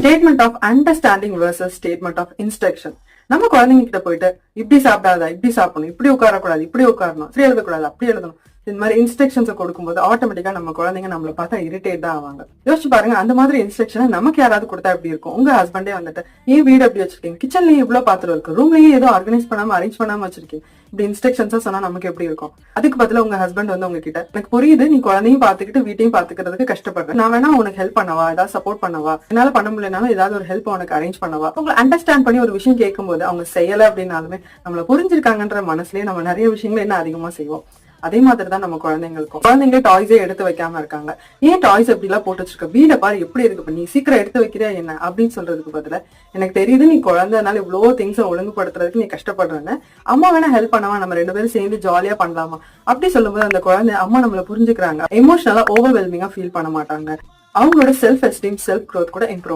Statement of understanding versus statement of instruction. நம்ம குழந்தைங்க கிட்ட போயிட்டு இப்படி சாப்பிடாத, இப்படி சாப்பிடணும், இப்படி உட்காரக்கூடாது, இப்படி உட்காரணும், இப்படி எழுதக்கூடாது, அப்படி எழுதணும், இந்த மாதிரி இன்ஸ்ட்ரக்ஷன்ஸை கொடுக்கும்போது ஆட்டோமேட்டிக்கா நம்ம குழந்தைங்க நம்மளை பார்த்தா இரிட்டேட் தான் ஆவாங்க. யோசிச்சு பாருங்க, அந்த மாதிரி இன்ஸ்ட்ரக்ஷனை நமக்கு யாராவது கொடுத்தா எப்படி இருக்கும்? உங்க ஹஸ்பண்டே வந்துட்டு ஏன் வீடு எப்படி வச்சிருக்கீங்க, கிச்சன்லயும் இவ்வளவு பாத்திரம் இருக்கு, ரூம்லயும் ஏதோ ஆர்கனைஸ் பண்ணாம அரேஞ்ச் பண்ணாம வச்சிருக்கீங்க, இப்படி இன்ஸ்ட்ரக்ஷன்ஸா சொன்னா நமக்கு எப்படி இருக்கும்? அதுக்கு பதிலா உங்க ஹஸ்பண்ட் வந்து உங்ககிட்ட, எனக்கு புரியுது நீ குழந்தையும் பாத்துக்கிட்டு வீட்டையும் பாத்துக்கிறதுக்கு கஷ்டப்படுறேன், நான் வேணா உனக்கு ஹெல்ப் பண்ணவா, ஏதாவது சப்போர்ட் பண்ணவா, என்னால பண்ண முடியலனாலும் ஏதாவது ஒரு ஹெல்ப் உனக்கு அரேஞ்ச் பண்ணவா. உங்களை அண்டர்ஸ்டாண்ட் பண்ணி ஒரு விஷயம் கேட்கும்போது அவங்க செய்யல அப்படின்னாலுமே நம்மள புரிஞ்சிருக்காங்கன்ற மனசுலயே நம்ம நிறைய விஷயங்களை என்ன அதிகமா செய்வோம். அதே மாதிரிதான் நம்ம குழந்தைங்களுக்கும். குழந்தைங்க டாய்ஸே எடுத்து வைக்காம இருக்காங்க. ஏன் டாய்ஸ் எப்படி எல்லாம் போட்டு வச்சிருக்க, வீட பாரு எப்படி இருக்கு, நீ சீக்கிரம் எடுத்து வைக்கிறியா என்ன அப்படின்னு சொல்றதுக்கு பதிலா, எனக்கு தெரியுது நீ குழந்தைனால இவ்வளவு திங்ஸை ஒழுங்குபடுத்துறதுக்கு நீ கஷ்டப்படுறேன்னு, அம்மா வேணா ஹெல்ப் பண்ணவா, நம்ம 2 பேரும் சேர்ந்து ஜாலியா பண்ணலாமா அப்படி சொல்லும்போது அந்த குழந்தை அம்மா நம்மள புரிஞ்சுக்கிறாங்க. எமோஷனலா ஓவர்வெல்மிங்கா ஃபீல் பண்ண மாட்டாங்க. அவங்களோட செல்ஃப் எஸ்டீம், செல்ஃப் க்ரோத் கூட இம்ப்ரூவ்